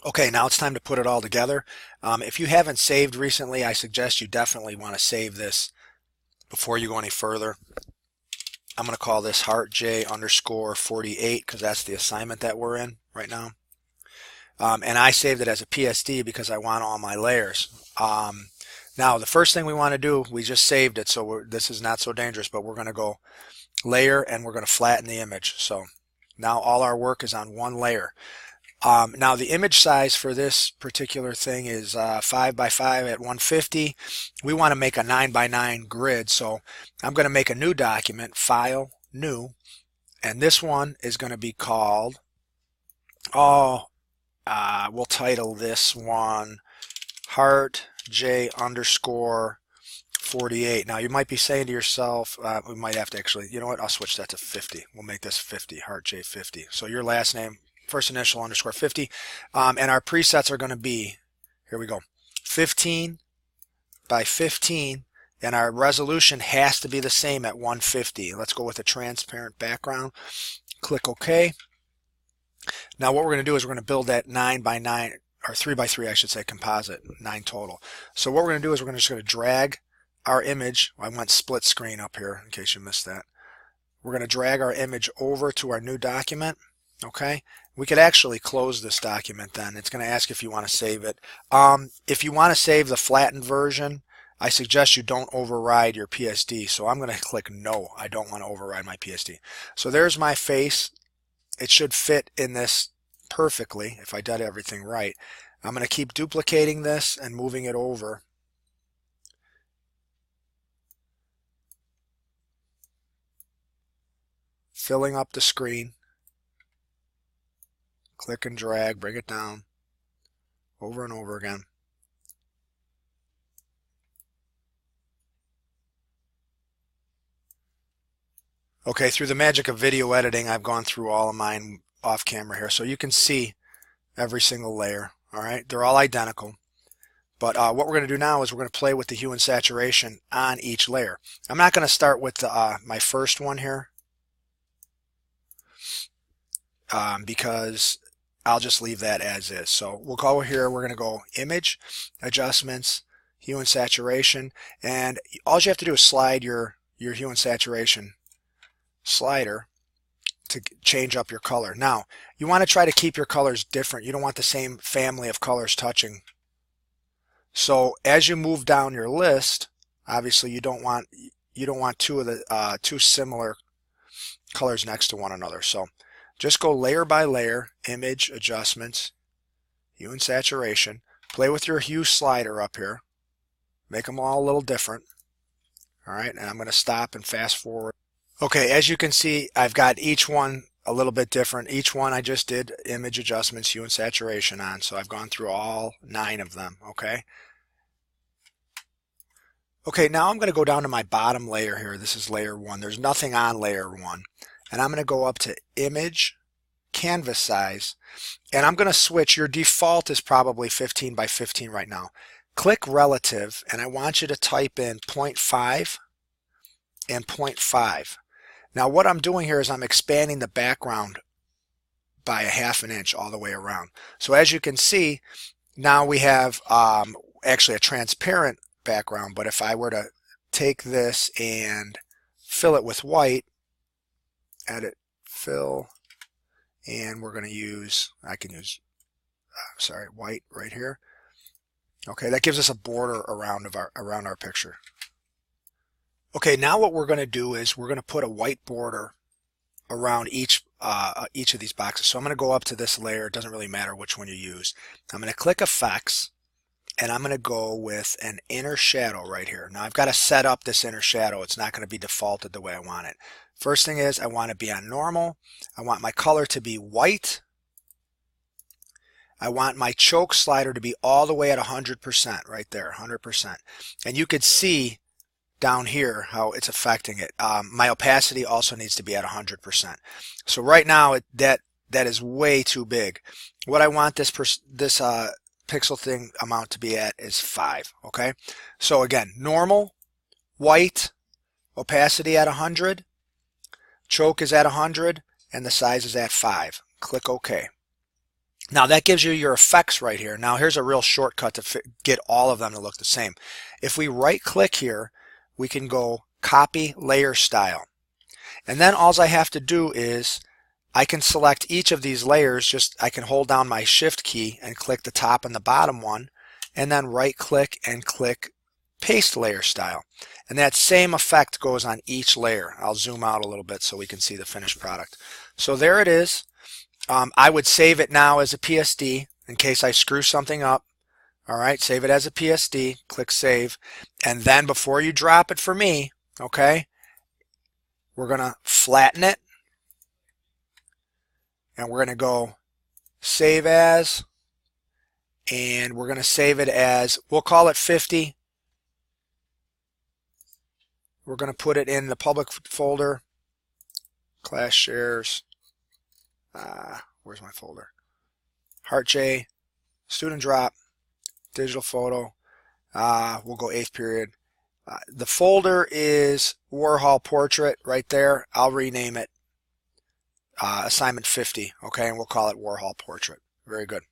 Okay, now it's time to put it all together. If you haven't saved recently, I suggest you definitely want to save this before you go any further. I'm going to call this Heart J underscore 48 because that's the assignment that we're in right now. And I saved it as a PSD because I want all my layers. Now, the first thing we want to do, we just saved it, so this is not so dangerous, but we're going to go layer and we're going to flatten the image. So now all our work is on one layer. Now the image size for this particular thing is 5 by 5 at 150. We want to make a 9 by 9 grid, so I'm going to make a new document, File, New, and this one is going to be called, we'll title this one Heart J underscore 48. Now you might be saying to yourself, we might have to actually, you know what, I'll switch that to 50. We'll make this 50, Heart J 50. So your last name, first initial underscore 50. And our presets are going to be, here we go, 15 by 15. And our resolution has to be the same at 150. Let's go with a transparent background. Click OK. Now what we're going to do is we're going to build that 9 by 9, or 3 by 3 I should say, composite, 9 total. So what we're going to do is we're just going to drag our image. I went split screen up here in case you missed that. We're going to drag our image over to our new document. Okay, we could actually close this document then. It's going to ask if you want to save it. If you want to save the flattened version, I suggest you don't override your PSD. So I'm going to click no. I don't want to override my PSD. So there's my face. It should fit in this perfectly if I did everything right. I'm going to keep duplicating this and moving it over. Filling up the screen. Click and drag, bring it down over and over again. Okay, through the magic of video editing, I've gone through all of mine off camera here, so you can see every single layer. All right, they're all identical. But what we're going to do now is we're going to play with the hue and saturation on each layer. I'm not going to start with my first one here because I'll just leave that as is. So we'll go here, we're going to go Image, Adjustments, Hue and Saturation, and all you have to do is slide your hue and saturation slider to change up your color. Now, you want to try to keep your colors different. You don't want the same family of colors touching. So as you move down your list, obviously you don't want two of the two similar colors next to one another. So just go layer by layer, Image, Adjustments, Hue and Saturation. Play with your hue slider up here. Make them all a little different. All right, and I'm going to stop and fast forward. Okay, as you can see, I've got each one a little bit different. Each one I just did Image, Adjustments, Hue and Saturation on, so I've gone through all 9 of them. Okay. Okay, now I'm going to go down to my bottom layer here. This is layer 1. There's nothing on layer 1. And I'm going to go up to Image, Canvas Size, and I'm going to switch. Your default is probably 15 by 15 right now. Click Relative, and I want you to type in 0.5 and 0.5. Now what I'm doing here is I'm expanding the background by a ½ an inch all the way around. So as you can see, now we have actually a transparent background, but if I were to take this and fill it with white, edit, fill, and we're going to use, I can use, white right here. Okay, that gives us a border around our picture. Okay, now what we're going to do is we're going to put a white border around each of these boxes. So I'm going to go up to this layer. It doesn't really matter which one you use. I'm going to click Effects, and I'm going to go with an inner shadow right here. Now I've got to set up this inner shadow. It's not going to be defaulted the way I want it. First thing is I want to be on normal. I want my color to be white. I want my choke slider to be all the way at 100% right there, 100%. And you could see down here how it's affecting it. My opacity also needs to be at 100%. So right now that is way too big. What I want this pixel thing amount to be at is 5. Okay, so again, normal, white, opacity at 100, choke is at 100, and the size is at 5. Click OK. Now that gives you your effects right here. Now here's a real shortcut to get all of them to look the same. If we right click here, we can go copy layer style. And then all I have to do is I can select each of these layers. I can hold down my shift key and click the top and the bottom one, and then right click and click paste layer style. And that same effect goes on each layer. I'll zoom out a little bit so we can see the finished product. So there it is. I would save it now as a PSD in case I screw something up. All right, save it as a PSD, click save, and then before you drop it for me, okay, we're going to flatten it, and we're going to go save as, and we're going to save it as, we'll call it 50. We're going to put it in the public folder, class shares. Where's my folder? Heart J, student drop, digital photo. We'll go 8th period. The folder is Warhol Portrait right there. I'll rename it assignment 50, okay, and we'll call it Warhol Portrait. Very good.